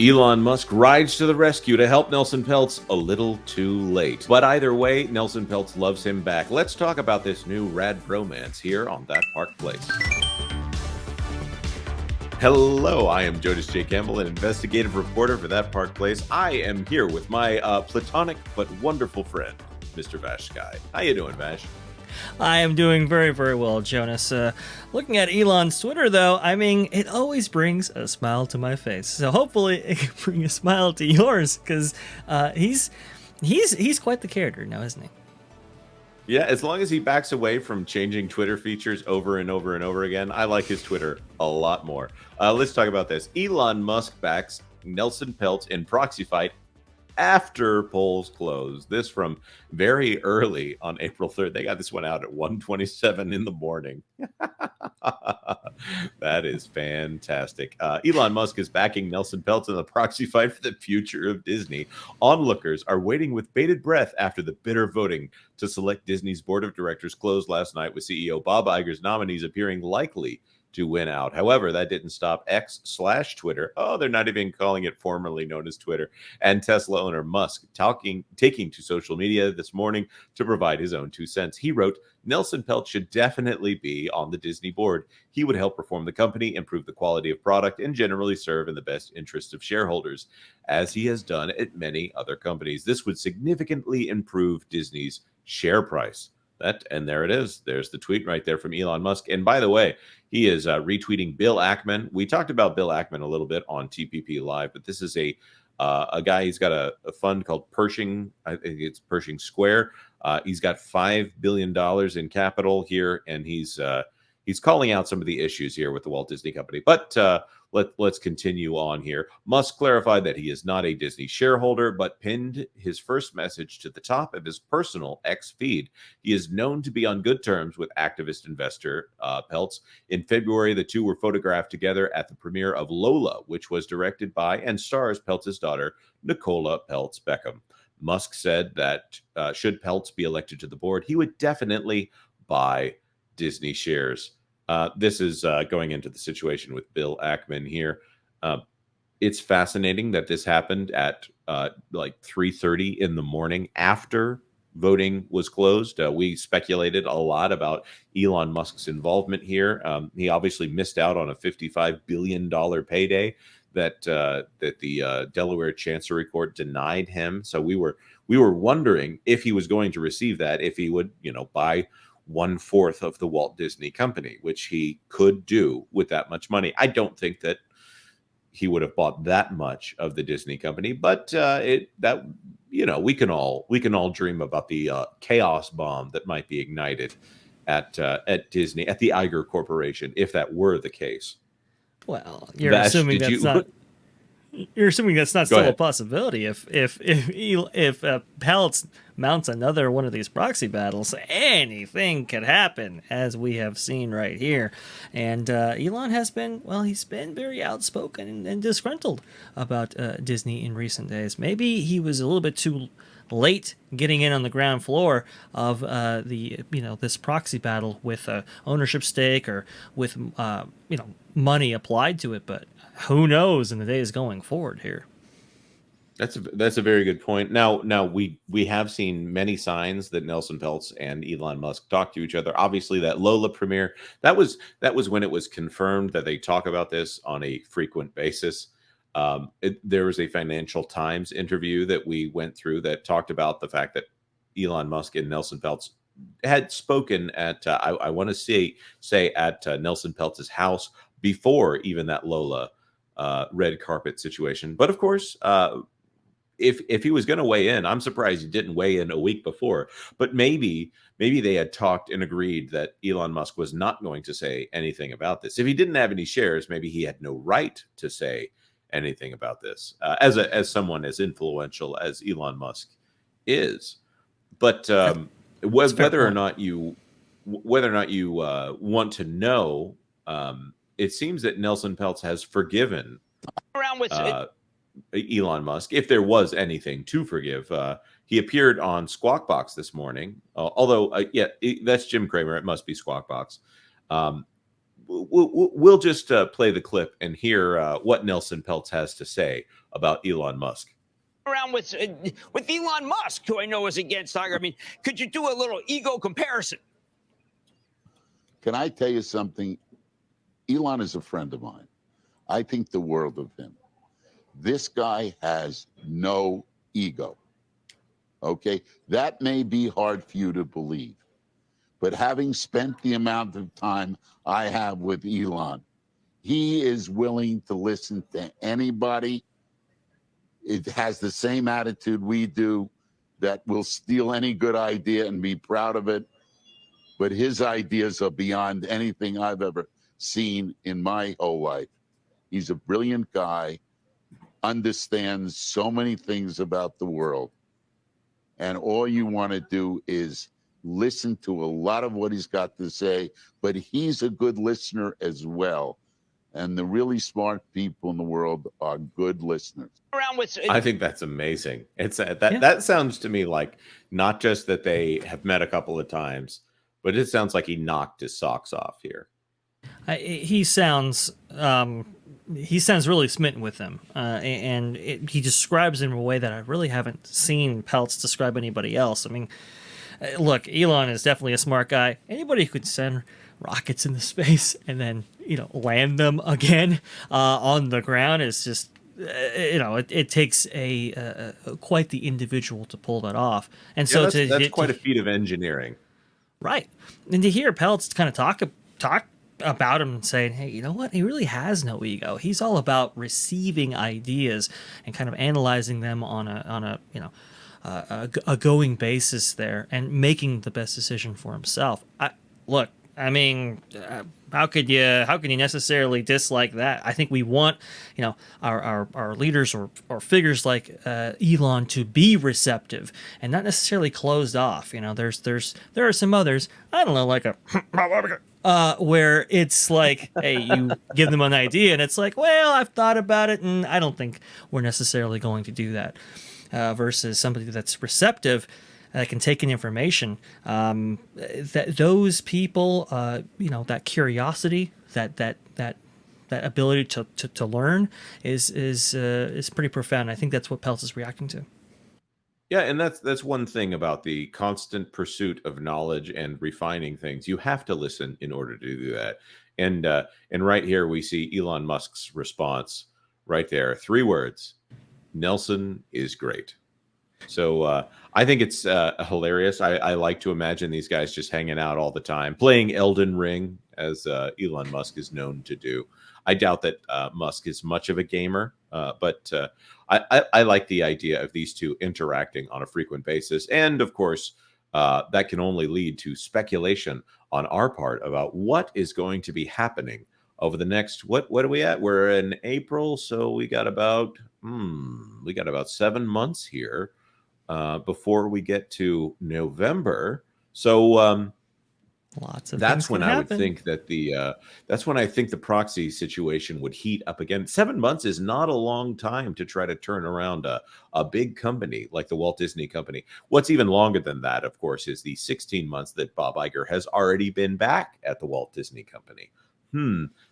Elon Musk rides to the rescue to help Nelson Peltz a little too late. But either way, Nelson Peltz loves him back. Let's talk about this new rad bromance here on That Park Place. Hello, I am Jonas J. Campbell, an investigative reporter for That Park Place. I am here with my platonic but wonderful friend, Mr. Vash Sky. How you doing, Vash? I am doing very, very well, Jonas. Looking at Elon's Twitter, though, I mean, it always brings a smile to my face. So hopefully it can bring a smile to yours, because he's quite the character now, isn't he? Yeah, as long as he backs away from changing Twitter features over and over and over again, I like his Twitter a lot more. Let's talk about this. Elon Musk backs Nelson Peltz in proxy fight after polls close. This from very early on April 3rd. They got this one out at 1:27 in the morning. That is fantastic. Elon Musk is backing Nelson Peltz in the proxy fight for the future of Disney. Onlookers are waiting with bated breath after the bitter voting to select Disney's board of directors closed last night, with CEO Bob Iger's nominees appearing likely to win out. However, that didn't stop X/Twitter. Oh, they're not even calling it formerly known as Twitter. And Tesla owner Musk taking to social media this morning to provide his own 2 cents. He wrote, Nelson Peltz should definitely be on the Disney board. He would help reform the company, improve the quality of product, and generally serve in the best interest of shareholders, as he has done at many other companies. This would significantly improve Disney's share price. And there it is. There's the tweet right there from Elon Musk. And by the way, he is retweeting Bill Ackman. We talked about Bill Ackman a little bit on TPP Live, but this is a guy. He's got a fund called Pershing. I think it's Pershing Square. He's got $5 billion in capital here, and he's calling out some of the issues here with the Walt Disney Company. But let's continue on here. Musk clarified that he is not a Disney shareholder, but pinned his first message to the top of his personal X feed. He is known to be on good terms with activist investor Peltz. In February, the two were photographed together at the premiere of Lola, which was directed by and stars Peltz's daughter, Nicola Peltz Beckham. Musk said that should Peltz be elected to the board, he would definitely buy Disney shares. This is going into the situation with Bill Ackman here. It's fascinating that this happened at like 3:30 in the morning after voting was closed. We speculated a lot about Elon Musk's involvement here. He obviously missed out on a $55 billion payday that the Delaware Chancery Court denied him. So we were wondering if he was going to receive that, if he would, buy 1/4 of the Walt Disney Company, which he could do with that much money. I don't think that he would have bought that much of the Disney Company, but we can all dream about the chaos bomb that might be ignited at Disney, at the Iger Corporation, if that were the case. Well, you're assuming that's not. You're assuming that's not still a possibility. If Peltz mounts another one of these proxy battles, anything could happen, as we have seen right here. And Elon has been, he's been very outspoken and disgruntled about Disney in recent days. Maybe he was a little bit too late getting in on the ground floor of this proxy battle with ownership stake or with money applied to it, but who knows in the days going forward here. That's a very good point. Now we have seen many signs that Nelson Peltz and Elon Musk talk to each other. Obviously, that Lola premiere, that was when it was confirmed that they talk about this on a frequent basis. There was a Financial Times interview that we went through that talked about the fact that Elon Musk and Nelson Peltz had spoken at I want to say at Nelson Peltz's house before even that Lola red carpet situation. But of course, if he was going to weigh in, I'm surprised he didn't weigh in a week before. But maybe they had talked and agreed that Elon Musk was not going to say anything about this. If he didn't have any shares, maybe he had no right to say anything about this as someone as influential as Elon Musk is. But whether or not you want to know, it seems that Nelson Peltz has forgiven Elon Musk, if there was anything to forgive. He appeared on Squawk Box this morning, although that's Jim Cramer. It must be Squawk Box. we'll just play the clip and hear what Nelson Peltz has to say about Elon Musk. Around with Elon Musk, who I know is against Iger. I mean, could you do a little ego comparison? Can I tell you something? Elon is a friend of mine. I think the world of him. This guy has no ego. Okay? That may be hard for you to believe. But having spent the amount of time I have with Elon, he is willing to listen to anybody. It has the same attitude we do, that will steal any good idea and be proud of it. But his ideas are beyond anything I've ever seen in my whole life. He's a brilliant guy, understands so many things about the world. And all you want to do is listen to a lot of what he's got to say, but he's a good listener as well. And the really smart people in the world are good listeners. I think that's amazing. It's that sounds to me like not just that they have met a couple of times, but it sounds like he knocked his socks off here. He sounds really smitten with him, and he describes him in a way that I really haven't seen Peltz describe anybody else. I mean, look, Elon is definitely a smart guy. Anybody who could send rockets into space and then land them again on the ground is just it takes a quite the individual to pull that off. And so that's quite a feat of engineering, right? And to hear Peltz kind of talk about him and saying, hey, you know what? He really has no ego. He's all about receiving ideas and kind of analyzing them on a going basis there and making the best decision for himself. I mean, how could you necessarily dislike that? I think we want, our leaders or figures like Elon to be receptive and not necessarily closed off. There are some others, I don't know, like where it's like, hey, you give them an idea and it's like, well, I've thought about it and I don't think we're necessarily going to do that. Versus somebody that's receptive, that can take in information. That those people, that curiosity, that ability to learn is pretty profound. I think that's what Peltz is reacting to. Yeah, and that's one thing about the constant pursuit of knowledge and refining things. You have to listen in order to do that. And right here we see Elon Musk's response right there. 3 words: Nelson is great. So I think it's hilarious. I like to imagine these guys just hanging out all the time, playing Elden Ring, as Elon Musk is known to do. I doubt that Musk is much of a gamer, but I like the idea of these two interacting on a frequent basis. And of course, that can only lead to speculation on our part about what is going to be happening over the next, what are we at? We're in April, so we got about 7 months here before we get to November. So lots of that's when I happen. would think that that's when I think the proxy situation would heat up again. 7 months is not a long time to try to turn around a big company like the Walt Disney Company. What's even longer than that, of course, is the 16 months that Bob Iger has already been back at the Walt Disney Company.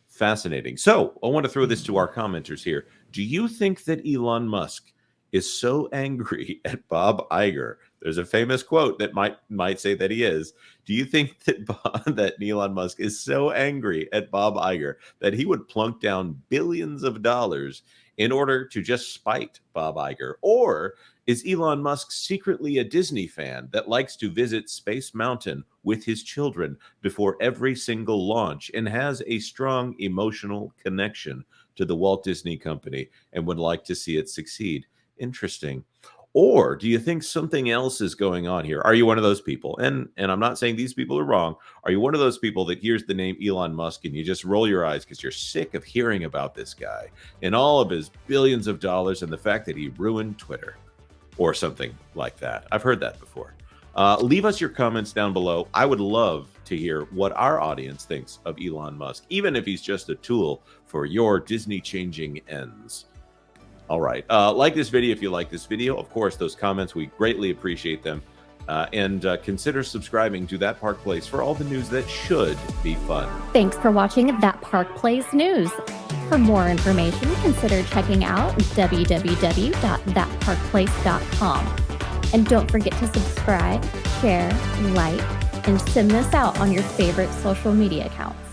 Fascinating. So I want to throw this to our commenters here. Do you think that Elon Musk is so angry at Bob Iger? There's a famous quote that might say that he is. Do you think that Elon Musk is so angry at Bob Iger that he would plunk down billions of dollars in order to just spite Bob Iger? Or is Elon Musk secretly a Disney fan that likes to visit Space Mountain with his children before every single launch and has a strong emotional connection to the Walt Disney Company and would like to see it succeed? Interesting. Or do you think something else is going on here? Are you one of those people? And I'm not saying these people are wrong. Are you one of those people that hears the name Elon Musk and you just roll your eyes because you're sick of hearing about this guy and all of his billions of dollars and the fact that he ruined Twitter or something like that? I've heard that before. Leave us your comments down below. I would love to hear what our audience thinks of Elon Musk, even if he's just a tool for your Disney changing ends. All right. Like this video if you like this video. Of course, those comments, we greatly appreciate them. and consider subscribing to That Park Place for all the news that should be fun. Thanks for watching That Park Place News. For more information, consider checking out www.thatparkplace.com. And don't forget to subscribe, share, like, and send this out on your favorite social media accounts.